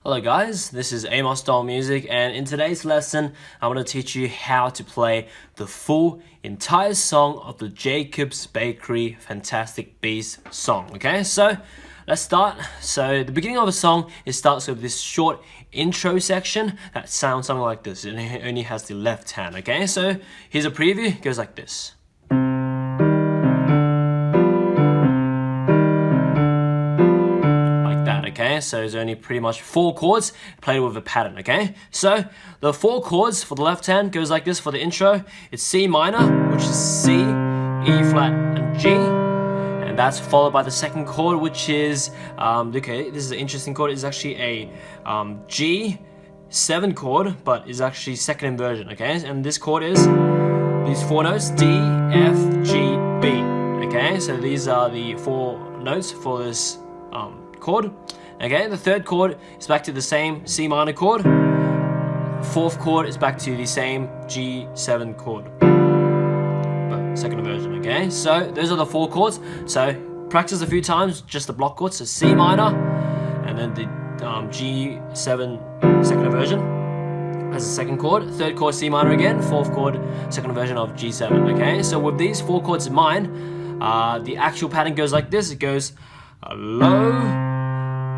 Hello guys, this is Amosdoll Music, and in today's lesson I'm going to teach you how to play the full entire song of the Jacob's Bakery Fantastic Beasts song. Okay, so let's start. So the beginning of the song, it starts with this short intro section that sounds something like this, and it only has the left hand. Okay, so here's a preview. It goes like this. Okay, so there's only pretty much 4 chords played with a pattern. Okay, so the 4 chords for the left hand goes like this. For the intro, it's C minor, which is C, E flat, and G, and that's followed by the second chord, which is okay, this is an interesting chord. It's actually a G7 chord, but is actually second inversion. Okay, and this chord is these 4 notes: D, F, G, B. Okay, so these are the 4 notes for this chord. Okay, the third chord is back to the same C minor chord. Fourth chord is back to the same G7 chord, but second inversion. Okay, so those are the 4 chords. So practice a few times, just the block chords. So C minor, and then the G7 second inversion as the second chord. Third chord C minor again. Fourth chord second inversion of G7. Okay, so with these 4 chords in mind, the actual pattern goes like this. It goes low,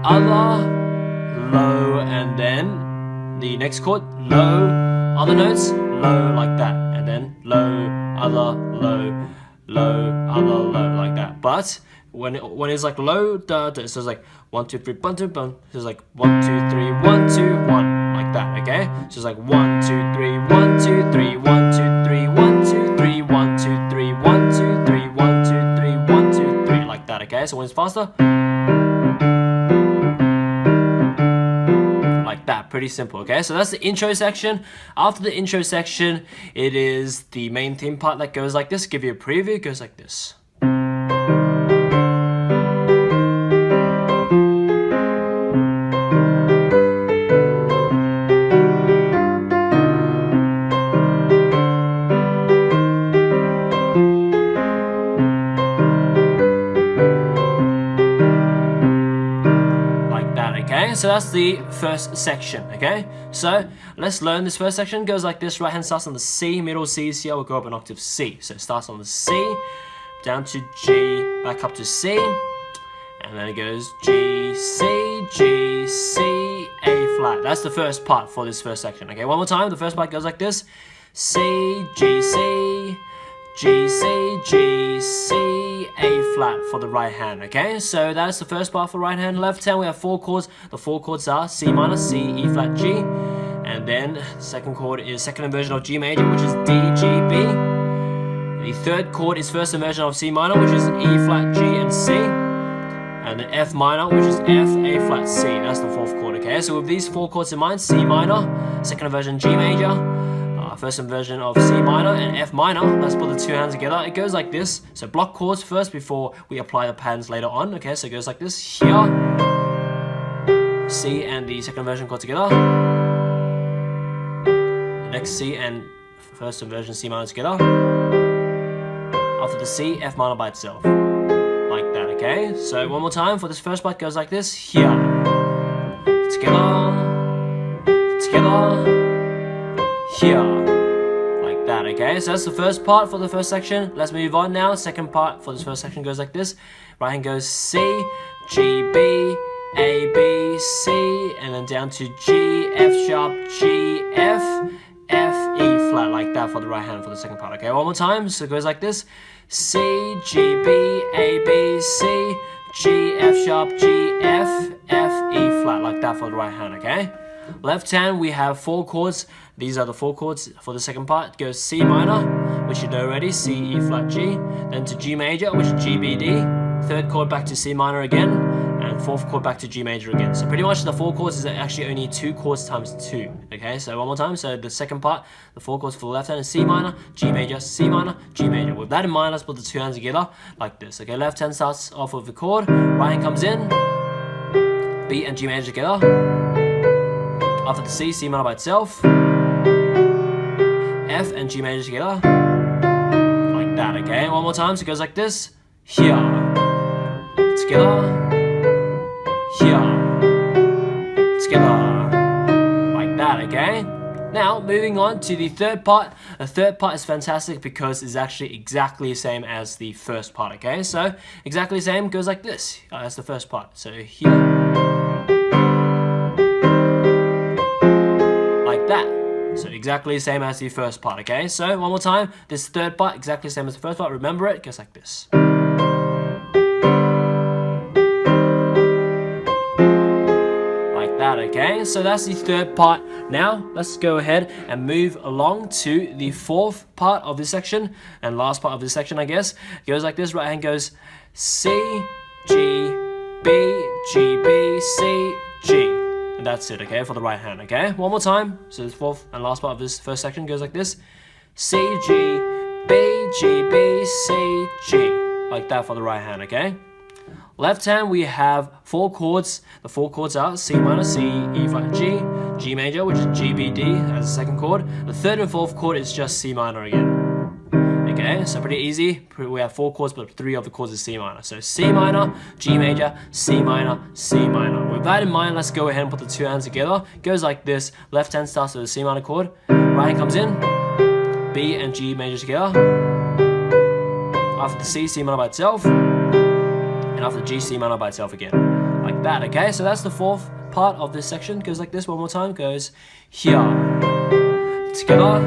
other, low, and then the next chord, low, other notes, low, like that, and then low, other, low, low, other, low, like that. But when it's like low, da, da, so it's like 1 2 3 1 2 1. So it's like 1 2 3 1 2 1, like that. Okay, so it's like 1 2 3 1 2 3 1 2 3 1 2 3 1 2 3 1 2 3 1 2 3 1 2 3, like that. Okay, so when it's faster, that. Pretty simple. Okay, so that's the intro section. After the intro section, it is the main theme part that goes like this. Give you a preview. It goes like this. Okay, so that's the first section. Okay, so let's learn this first section. It goes like this. Right hand starts on the C, middle C, C. I will go up an octave C. So it starts on the C, down to G, back up to C, and then it goes G, C, G, C, A flat. That's the first part for this first section. Okay, one more time. The first part goes like this: C, G, C, G, C, G, C, A flat for the right hand. Okay, so that's the first part for right hand. Left hand, we have 4 chords. The 4 chords are C minor, C, E flat, G, and then the second chord is second inversion of G major, which is D, G, B. The third chord is first inversion of C minor, which is E flat, G, and C, and then F minor, which is F, A flat, C. That's the 4th chord. Okay, so with these 4 chords in mind: C minor, second inversion G major, first inversion of C minor, and F minor. Let's put the 2 hands together. It goes like this. So block chords first before we apply the patterns later on. Okay, so it goes like this. Here, C and the second inversion chord together. The next C and first inversion C minor together. After the C, F minor by itself, like that. Okay, so one more time for this first part. Goes like this. Here, together, together, here, like that. Okay, so that's the first part for the first section. Let's move on now. Second part for this first section goes like this. Right hand goes C, G, B, A, B, C, and then down to G, F sharp, G, F, F, E flat, like that for the right hand for the second part. Okay, one more time. So it goes like this: C, G, B, A, B, C, G, F sharp, G, F, F, E flat, like that for the right hand. Okay, left hand, we have 4 chords. These are the 4 chords for the second part. It goes C minor, which you know already, C, E flat, G, then to G major, which is G, B, D. Third chord back to C minor again, and 4th chord back to G major again. So pretty much the 4 chords is actually only 2 chords times 2. Okay, so one more time. So the second part, the 4 chords for the left hand is C minor, G major, C minor, G major. With that in mind, let's put the 2 hands together like this. Okay, left hand starts off with the chord, right hand comes in, B and G major together. After the C, C minor by itself, F and G major together, like that. Okay, one more time. So it goes like this: here, together, here, together, like that, okay? Now, moving on to the third part. The third part is fantastic because it's actually exactly the same as the first part, okay? So, exactly the same goes like this as the first part. So, here, like that. So, exactly the same as the first part, okay? So, one more time. This third part, exactly the same as the first part. Remember it, goes like this. That, okay? So that's the third part. Now let's go ahead and move along to the fourth part of this section and last part of this section, I guess. It goes like this. Right hand goes C, G, B, G, B, C, G. And that's it, okay, for the right hand, okay? One more time. So the fourth and last part of this first section goes like this. C, G, B, G, B, C, G. Like that for the right hand, okay? Left hand, we have four chords. The four chords are C minor, C, E flat, G, G major, which is G, B, D as the second chord. The third and fourth chord is just C minor again. Okay, so pretty easy. We have four chords, but three of the chords is C minor. So C minor, G major, C minor, C minor. With that in mind, let's go ahead and put the two hands together. It goes like this. Left hand starts with the C minor chord. Right hand comes in. B and G major together. After the C, C minor by itself. And after G, C minor by itself again. Like that, okay? So that's the fourth part of this section. Goes like this one more time. Goes here, together,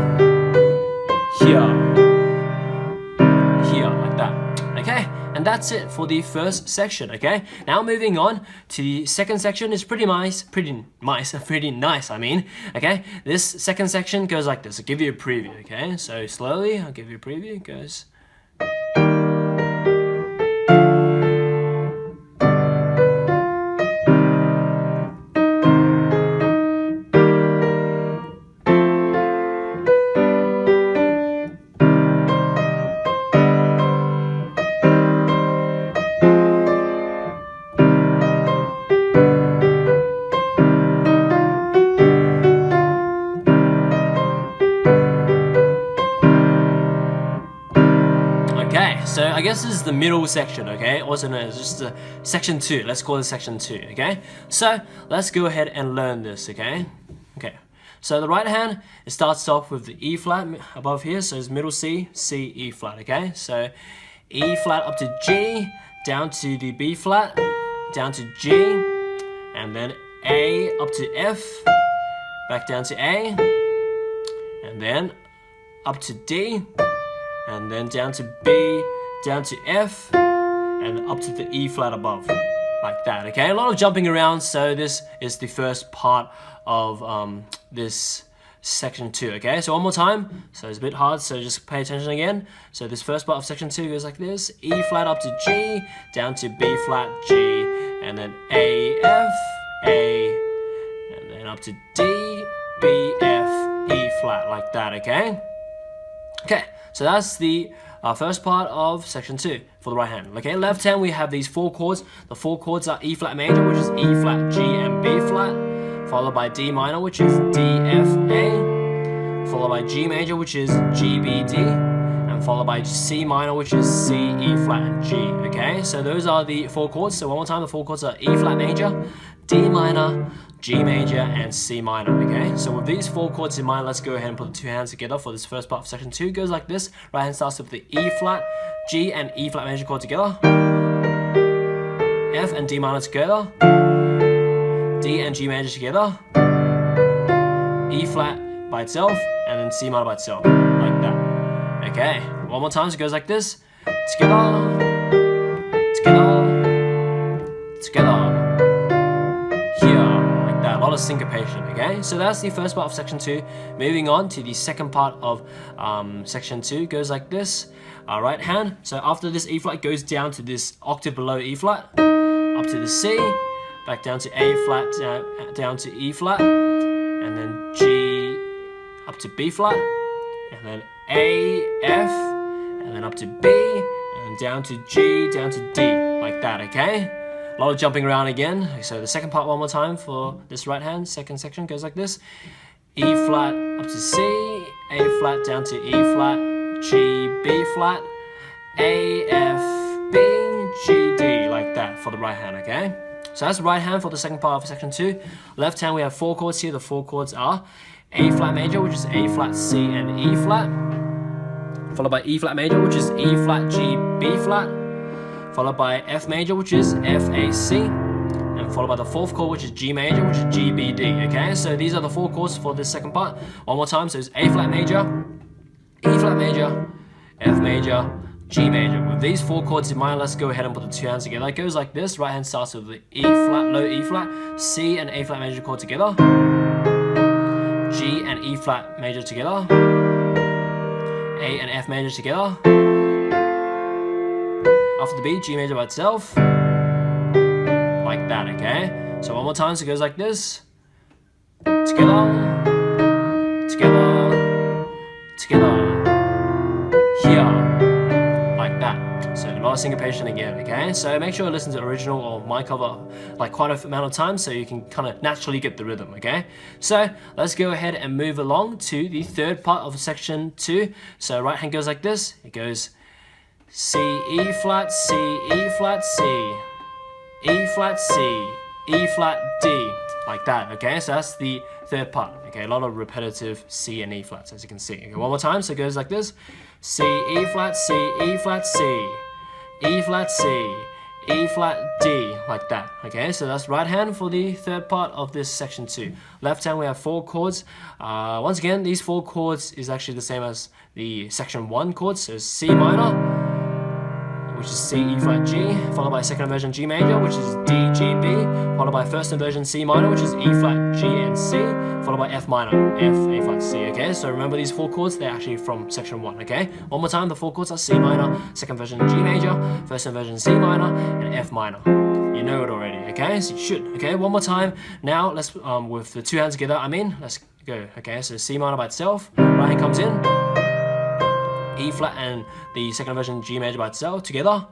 here, here, like that. Okay? And that's it for the first section, okay? Now moving on to the second section is pretty nice, I mean, okay? This second section goes like this. I'll give you a preview, okay? So slowly, I'll give you a preview. It goes... So I guess this is the middle section, okay? Also known as just section 2. Let's call this section 2, okay? So let's go ahead and learn this, okay? Okay. So the right hand, it starts off with the E flat above here. So it's middle C, C, E flat, okay? So E flat up to G, down to the B flat, down to G, and then A up to F, back down to A, and then up to D, and then down to B, down to F, and up to the E flat above, like that, okay? A lot of jumping around, so this is the first part of this section 2, okay? So one more time, so it's a bit hard, so just pay attention again. So this first part of section 2 goes like this: E flat up to G, down to B flat, G, and then A, F, A, and then up to D, B, F, E flat, like that, okay? Okay, so that's the first part of section 2 for the right hand. Okay, left hand we have these four chords. The four chords are E flat major, which is E flat, G, and B flat, followed by D minor, which is D, F, A, followed by G major, which is G, B, D, and followed by C minor, which is C, E flat, and G. Okay, so those are the four chords. So one more time, the four chords are E flat major, D minor, G major, and C minor, okay? So with these four chords in mind, let's go ahead and put the two hands together for this first part of section 2. It goes like this. Right hand starts with the E flat, G and E flat major chord together, F and D minor together, D and G major together, E flat by itself, and then C minor by itself, like that. Okay, one more time, so it goes like this. Together, together, together. A lot of syncopation, okay? So that's the first part of section 2. Moving on to the second part of section 2, goes like this. Right hand, so after this E flat goes down to this octave below E flat, up to the C, back down to A flat, down to E flat, and then G up to B flat, and then A, F, and then up to B, and then down to G, down to D, like that, okay? A lot of jumping around again. So the second part one more time for this right hand. Second section goes like this: E flat up to C, A flat down to E flat, G, B flat, A, F, B, G, D, like that for the right hand, okay? So that's right hand for the second part of section 2. Left hand, we have 4 chords here. The 4 chords are A flat major, which is A flat, C, and E flat. Followed by E flat major, which is E flat, G, B flat. Followed by F major, which is F, A, C. And followed by the 4th chord, which is G major, which is G, B, D. Okay, so these are the 4 chords for this second part. One more time. So it's A flat major, E flat major, F major, G major. With these 4 chords in mind, let's go ahead and put the 2 hands together. It goes like this. Right hand starts with the E flat, low E flat, C and A flat major chord together, G and E flat major together, A and F major together. After the B, G major by itself, like that, okay? So one more time, so it goes like this. Together, together, together, here, like that. So a lot of syncopation again, okay? So make sure you listen to the original or my cover like quite a amount of time so you can kind of naturally get the rhythm, okay? So let's go ahead and move along to the third part of section 2. So right hand goes like this. It goes C, E flat, C, E flat, C, E flat, C, E flat, D, like that, okay? So that's the third part, okay? A lot of repetitive C and E flats, as you can see. Okay, one more time, so it goes like this. C, E flat, C, E flat, C, E flat, C, E flat, D, like that, okay? So that's right hand for the third part of this section 2. Left hand, we have 4 chords. Once again, these 4 chords is actually the same as the section 1 chords. So C minor, which is C, E flat, G, followed by second inversion G major, which is D, G, B, followed by first inversion C minor, which is E flat, G, and C, followed by F minor, F, A flat, C, okay? So remember these 4 chords, they're actually from section 1, okay? One more time, the 4 chords are C minor, second inversion G major, first inversion C minor, and F minor. You know it already, okay? So you should, okay? One more time. Now, let's, with the 2 hands together, let's go, okay? So C minor by itself, right hand comes in, E flat and the second inversion G major by itself together.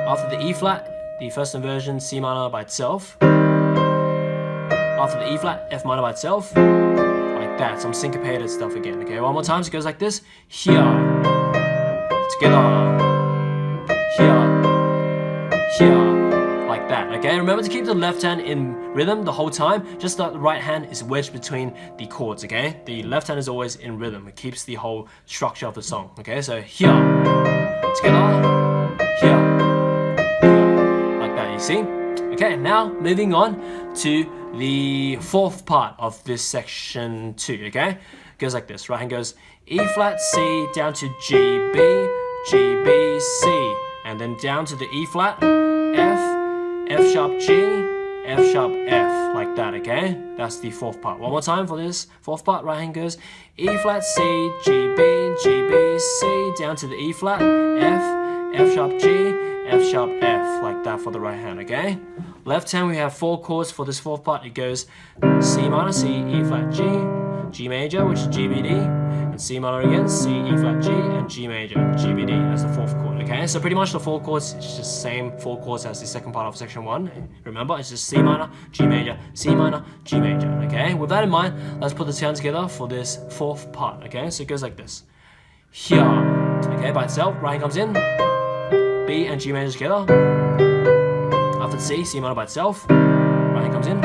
After the E flat, the first inversion C minor by itself. After the E flat, F minor by itself. Like that, some syncopated stuff again. Okay, one more time, so it goes like this. Here, together, here, here. Like that, okay? Remember to keep the left hand in rhythm the whole time, just that the right hand is wedged between the chords, okay? The left hand is always in rhythm. It keeps the whole structure of the song, okay? So here, together, here, like that, you see? Okay, now moving on to the 4th part of this section 2, okay? It goes like this. Right hand goes E flat, C, down to G, B, G, B, C, and then down to the E flat, F, F sharp G, F sharp F, like that, okay? That's the 4th part. One more time for this 4th part. Right hand goes E flat, C, G, B, G, B, C, down to the E flat, F, F sharp G, F sharp F, like that for the right hand, okay? Left hand, we have 4 chords for this 4th part. It goes C minor, C, E flat, G, G major, which is G, B, D, and C minor again, C, E flat, G, and G major, G, B, D. That's the 4th chord, okay? So pretty much the 4 chords, it's just the same 4 chords as the second part of section 1. Remember, it's just C minor, G major, C minor, G major, okay? With that in mind, let's put the 2 hands together for this 4th part, okay? So it goes like this. Here, okay, by itself, right hand comes in, B and G major together. After the C, C minor by itself, right hand comes in,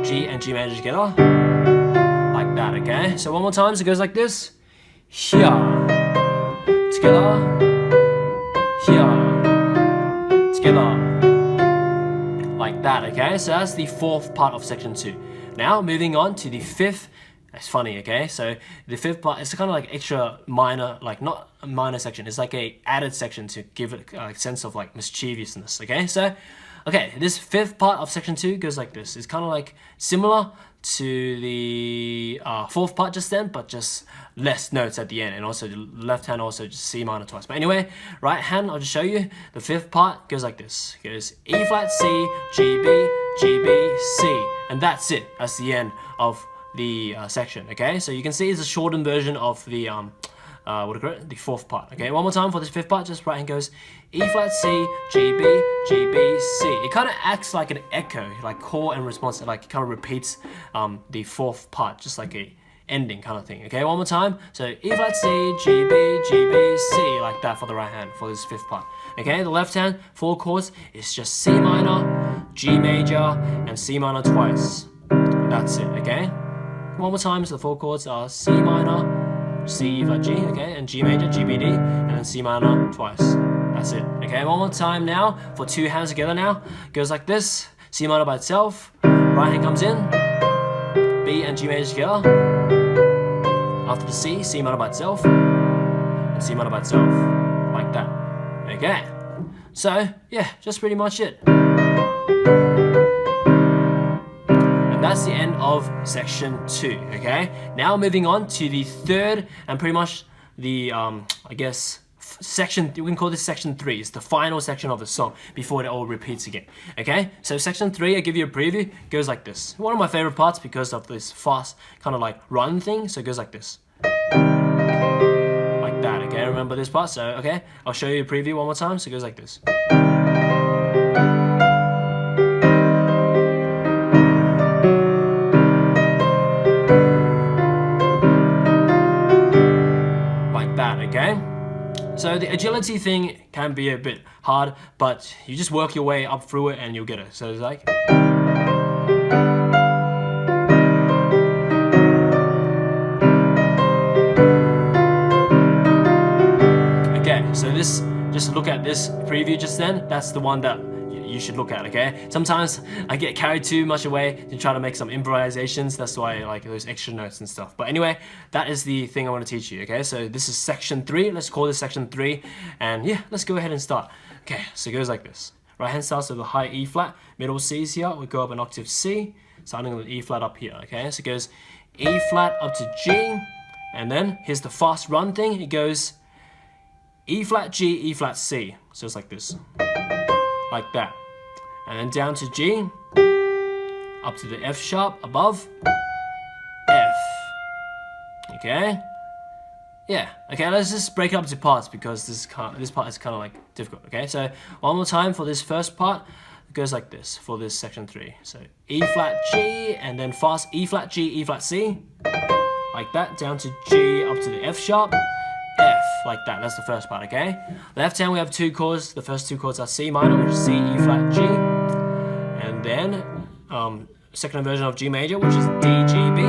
G and G major together. Like that, okay? So one more time, so it goes like this. Here, together, here, together. Like that, okay? So that's the 4th part of section 2. Now, moving on to the 5th. It's funny, okay? So the 5th part is kind of like extra minor, like not a minor section. It's like a added section to give it a sense of like mischievousness, okay? So, okay, this 5th part of section 2 goes like this. It's kind of like similar to the 4th part just then, but just less notes at the end, and also the left hand also just C minor twice. But anyway, right hand, I'll just show you. The 5th part goes like this. It goes E flat, C, G, B, G, B, C, and that's it. That's the end of the section, okay? So you can see it's a shortened version of the the 4th part, okay? One more time for this 5th part, just right hand goes E flat, C, G, B, G, B, C. It kind of acts like an echo, like call and response, like it kind of repeats the 4th part, just like a ending kind of thing, okay? One more time, so E flat, C, G, B, G, B, C, like that for the right hand for this 5th part. Okay, the left hand 4 chords is just C minor, G major, and C minor twice. That's it, okay? One more time, so the 4 chords are C minor, C, E flat, G, okay, and G major, G, B, D, and then C minor twice. That's it, okay? One more time now, for 2 hands together now. Goes like this, C minor by itself, right hand comes in, B and G major together. After the C, C minor by itself, and C minor by itself, like that. Okay, so yeah, just pretty much it. And that's the end of section 2, okay? Now moving on to the third and pretty much the, I guess, section, we can call this section 3. It's the final section of the song before it all repeats again, okay? So section 3, I'll give you a preview, goes like this. One of my favorite parts because of this fast kind of like run thing, so it goes like this. Like that, okay? Remember this part? So, okay, I'll show you a preview one more time, so it goes like this. Like that, okay? So the agility thing can be a bit hard, but you just work your way up through it and you'll get it. So it's like... Okay, so this, just look at this preview just then, that's the one that you should look at, okay? Sometimes I get carried too much away to try to make some improvisations, that's why I like those extra notes and stuff. But anyway, that is the thing I want to teach you, okay? So this is section 3, let's call this section 3, and yeah, let's go ahead and start. Okay, so it goes like this. Right hand starts with a high E flat, middle C is here, we go up an octave C, starting with E flat up here, okay? So it goes E flat up to G, and then here's the fast run thing, it goes E flat G, E flat C, so it's like this, like that. And then down to G, up to the F sharp above, F. Okay? Yeah, okay, let's just break it up into parts because this part is kind of like difficult, okay? So one more time for this first part, it goes like this for this section 3. So E flat G, and then fast E flat G, E flat C, like that, down to G, up to the F sharp, F, like that. That's the first part, okay? Left hand we have 2 chords. The first 2 chords are C minor, which is C, E flat, G, and then second version of G major, which is D, G, B.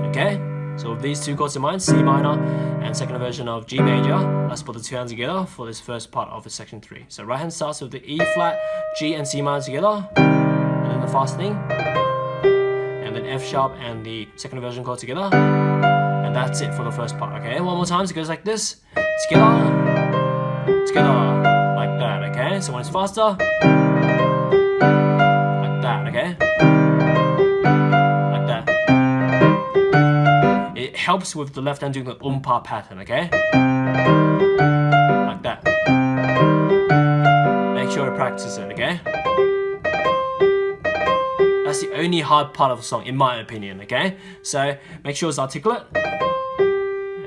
Okay, so with these 2 chords in mind, C minor and second version of G major, let's put the 2 hands together for this first part of the section 3. So right hand starts with the E flat, G and C minor together, and then the fast thing, and then F sharp and the second version chord together. And that's it for the first part, okay? One more time, so it goes like this. Together, together, like that, okay? So when it's faster, like that, okay? Like that. It helps with the left hand doing the umpa pattern, okay? Like that. Make sure to practice it, okay? That's the only hard part of the song, in my opinion, okay? So make sure it's articulate.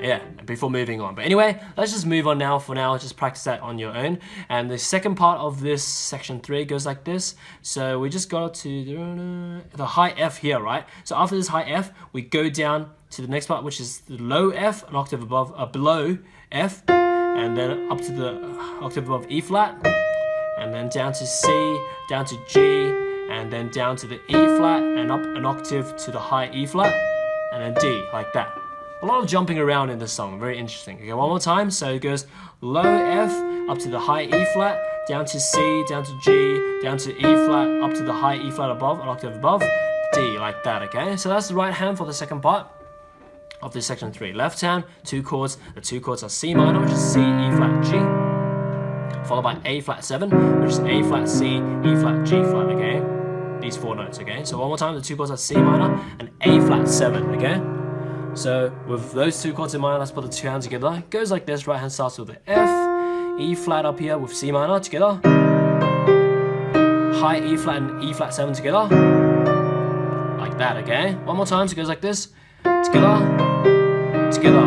Yeah, before moving on. But anyway, let's just move on now. For now, just practice that on your own. And the second part of this section 3 goes like this. So we just got to the high F here, right? So after this high F, we go down to the next part, which is the low F, an octave above, below F, and then up to the octave above E flat, and then down to C, down to G, and then down to the E flat, and up an octave to the high E flat, and then D, like that. A lot of jumping around in this song, very interesting. Okay, one more time. So it goes low F, up to the high E flat, down to C, down to G, down to E flat, up to the high E flat above, an octave above, D, like that, okay? So that's the right hand for the second part of this section 3. Left hand, 2 chords. The 2 chords are C minor, which is C, E flat, G, followed by A flat 7, which is A flat, C, E flat, G flat, okay? These 4 notes, okay? So one more time, the 2 chords are C minor and A flat 7, okay? So with those 2 chords in mind, let's put the 2 hands together. It goes like this. Right hand starts with the F, E flat up here with C minor together, high E flat and E flat 7 together, like that, okay? One more time, so it goes like this. Together, together,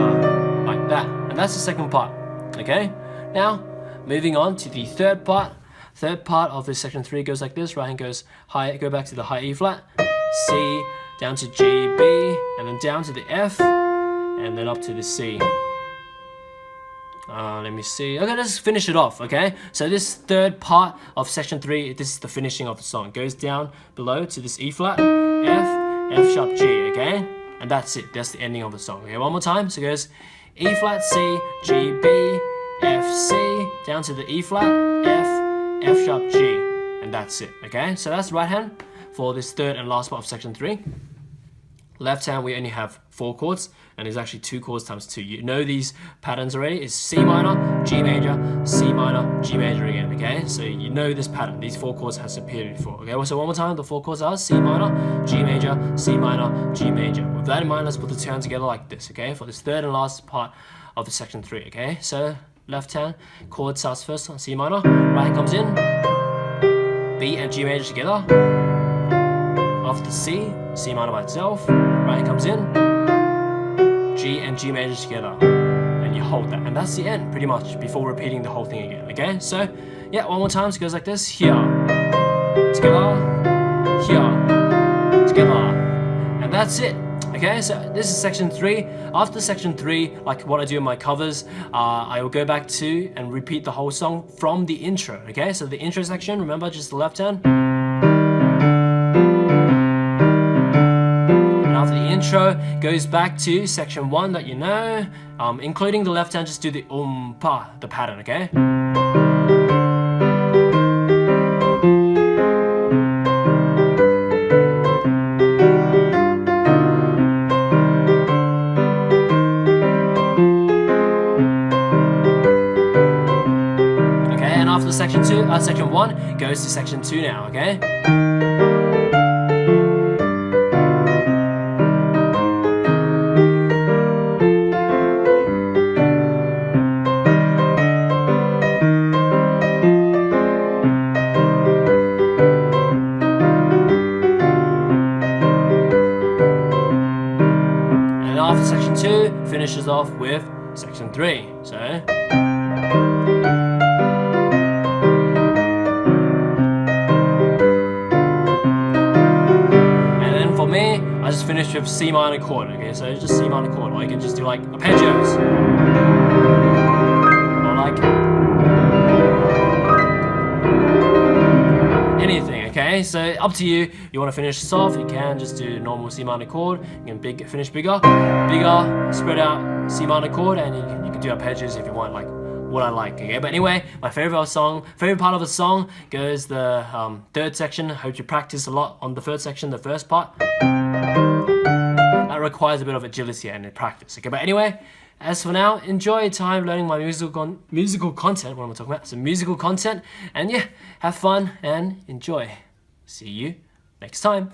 like that. And that's the second part, okay? Now, moving on to the third part. Third part of this section 3 goes like this. Right hand goes high, go back to the high E flat, C, down to G, B, and then down to the F, and then up to the C. Let me see. Okay, let's finish it off, okay? So this third part of section 3, this is the finishing of the song. It goes down below to this E flat, F sharp G, okay? And that's it. That's the ending of the song. Okay, one more time. So it goes E flat, C, G, B, F, C, down to the E flat, F sharp G. And that's it, okay? So that's the right hand for this third and last part of section 3. Left hand, we only have 4 chords, and it's actually 2 chords times 2. You know these patterns already. It's C minor, G major, C minor, G major again, okay? So you know this pattern. These 4 chords has appeared before, okay? So one more time, the 4 chords are C minor, G major, C minor, G major. With that in mind, let's put the 2 hands together like this, okay? For this third and last part of the section 3, okay? So left hand, chord starts first on C minor, right hand comes in, B and G major together. After C, C minor by itself, right hand comes in, G and G major together, and you hold that, and that's the end pretty much before repeating the whole thing again, okay? So yeah, one more time, so it goes like this: here, together, here, together, and that's it. Okay, so this is section 3. After section 3, like what I do in my covers, I will go back to and repeat the whole song from the intro, okay? So the intro section, remember, just the left hand. After the intro, goes back to section 1 that you know, including the left hand, just do the pa, the pattern, okay? Okay, and after section 1 goes to section 2 now, okay? After section 2 finishes off with section 3. So and then for me, I just finished with C minor chord, okay? So just C minor chord, or you can just do like arpeggios. Or like anything, okay? So up to you. You want to finish this off, you can just do normal C minor chord. You can finish bigger, spread out C minor chord, and you can do arpeggios if you want, like what I like, okay? But anyway, my favorite part of the song goes the third section. I hope you practice a lot on the third section, the first part. That requires a bit of agility and practice, okay? But anyway, as for now, enjoy your time learning my musical content. What am I talking about? Some musical content, and yeah, have fun and enjoy. See you next time.